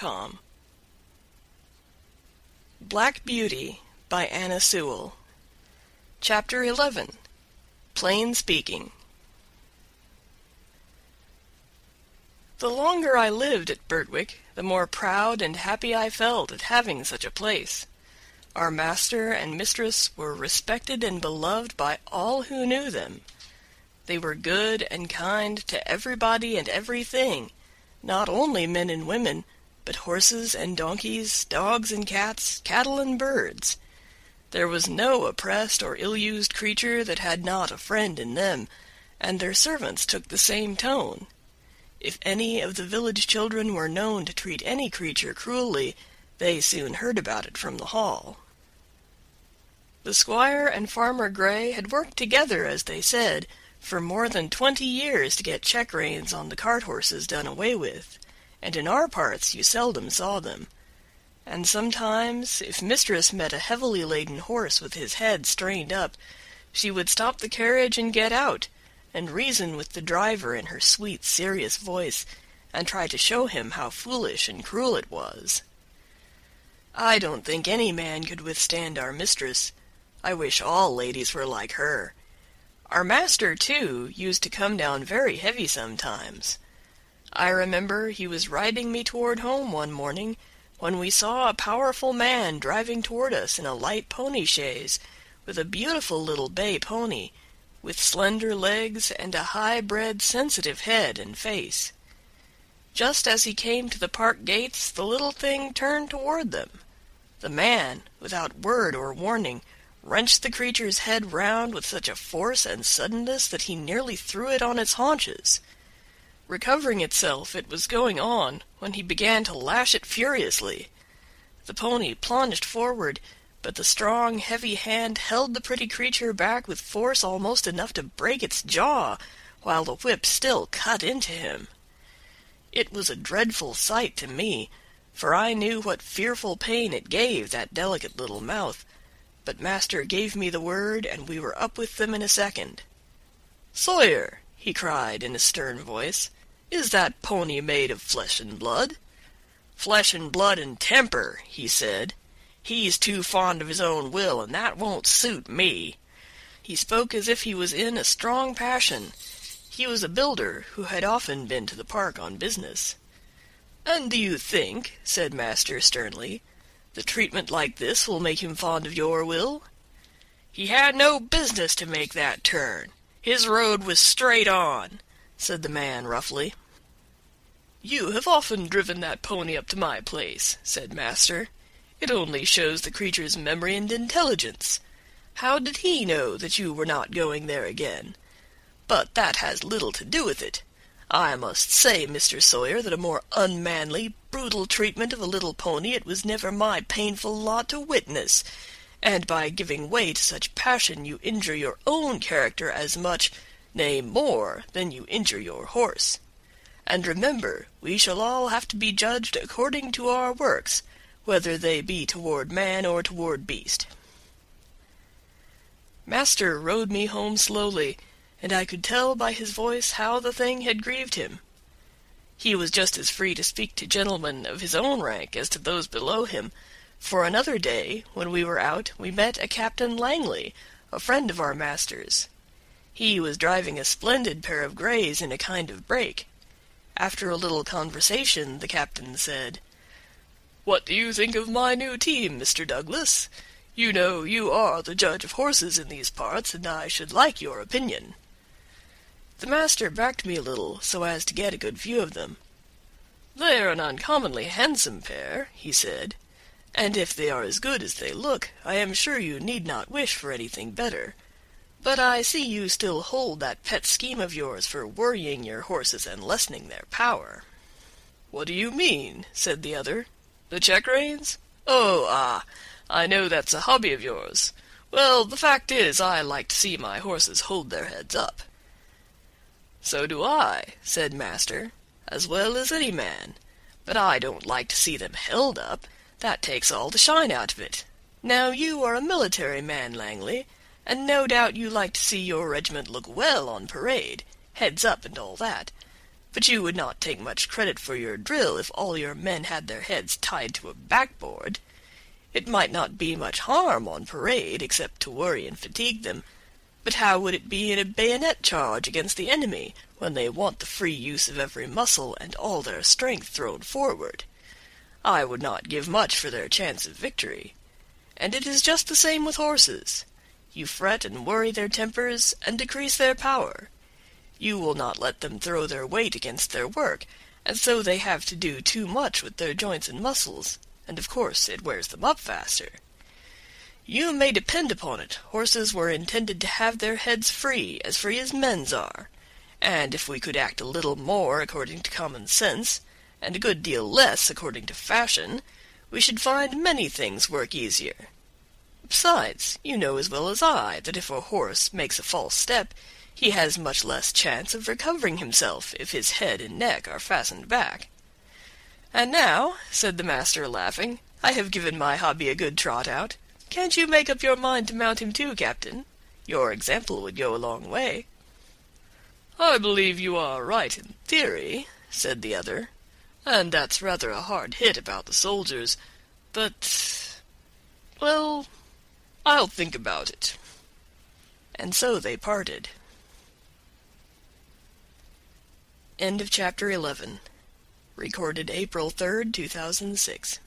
Audiobooks.com. Black Beauty by Anna Sewell. Chapter 11. Plain Speaking. The longer I lived at Birtwick, the more proud and happy I felt at having such a place. Our master and mistress were respected and beloved by all who knew them. They were good and kind to everybody and everything, not only men and women, but horses and donkeys, dogs and cats, cattle and birds. There was no oppressed or ill-used creature that had not a friend in them, and their servants took the same tone. If any of the village children were known to treat any creature cruelly, they soon heard about it from the hall. The squire and Farmer Gray had worked together, as they said, for more than 20 years to get check-reins on the cart-horses done away with, and in our parts you seldom saw them. And sometimes, if mistress met a heavily laden horse with his head strained up, she would stop the carriage and get out, and reason with the driver in her sweet, serious voice, and try to show him how foolish and cruel it was. I don't think any man could withstand our mistress. I wish all ladies were like her. Our master, too, used to come down very heavy sometimes. I remember he was riding me toward home one morning, when we saw a powerful man driving toward us in a light pony chaise, with a beautiful little bay pony, with slender legs and a high-bred, sensitive head and face. Just as he came to the park gates, the little thing turned toward them. The man, without word or warning, wrenched the creature's head round with such a force and suddenness that he nearly threw it on its haunches. Recovering itself, it was going on, when he began to lash it furiously. The pony plunged forward, but the strong, heavy hand held the pretty creature back with force almost enough to break its jaw, while the whip still cut into him. It was a dreadful sight to me, for I knew what fearful pain it gave that delicate little mouth, but master gave me the word, and we were up with them in a second. "Sawyer," he cried in a stern voice, "is that pony made of flesh and blood?" "Flesh and blood and temper," he said. "He's too fond of his own will, and that won't suit me." He spoke as if he was in a strong passion. He was a builder who had often been to the park on business. "And do you think," said master sternly, "the treatment like this will make him fond of your will?" "He had no business to make that turn. His road was straight on," said the man roughly. "You have often driven that pony up to my place," said master. "It only shows the creature's memory and intelligence. How did he know that you were not going there again? But that has little to do with it. I must say, Mr. Sawyer, that a more unmanly, brutal treatment of a little pony it was never my painful lot to witness, and by giving way to such passion you injure your own character as much, nay more, than you injure your horse. And remember, we shall all have to be judged according to our works, whether they be toward man or toward beast." Master rode me home slowly, and I could tell by his voice how the thing had grieved him. He was just as free to speak to gentlemen of his own rank as to those below him, for another day, when we were out, we met a Captain Langley, a friend of our master's. He was driving a splendid pair of grays in a kind of break. After a little conversation, the captain said, "What do you think of my new team, Mr. Douglas? You know you are the judge of horses in these parts, and I should like your opinion." The master backed me a little, so as to get a good view of them. "They're an uncommonly handsome pair," he said, "and if they are as good as they look, I am sure you need not wish for anything better. But I see you still hold that pet scheme of yours for worrying your horses and lessening their power." "What do you mean?" said the other. "The check-reins? Oh, I know that's a hobby of yours. Well, the fact is, I like to see my horses hold their heads up." "So do I," said master, "as well as any man. But I don't like to see them held up. That takes all the shine out of it. Now you are a military man, Langley, and no doubt you like to see your regiment look well on parade, heads up and all that. But you would not take much credit for your drill if all your men had their heads tied to a backboard. It might not be much harm on parade, except to worry and fatigue them, but how would it be in a bayonet charge against the enemy, when they want the free use of every muscle and all their strength thrown forward? I would not give much for their chance of victory. And it is just the same with horses. You fret and worry their tempers, and decrease their power. You will not let them throw their weight against their work, and so they have to do too much with their joints and muscles, and of course it wears them up faster. You may depend upon it, horses were intended to have their heads free as men's are, and if we could act a little more according to common sense, and a good deal less according to fashion, we should find many things work easier. Besides, you know as well as I that if a horse makes a false step, he has much less chance of recovering himself if his head and neck are fastened back. And now, said the master, laughing, I have given my hobby a good trot out. Can't you make up your mind to mount him too, Captain? Your example would go a long way. I believe you are right in theory, said the other, and that's rather a hard hit about the soldiers, but, well, I'll think about it. And so they parted. End of chapter 11. Recorded April 3rd, 2006.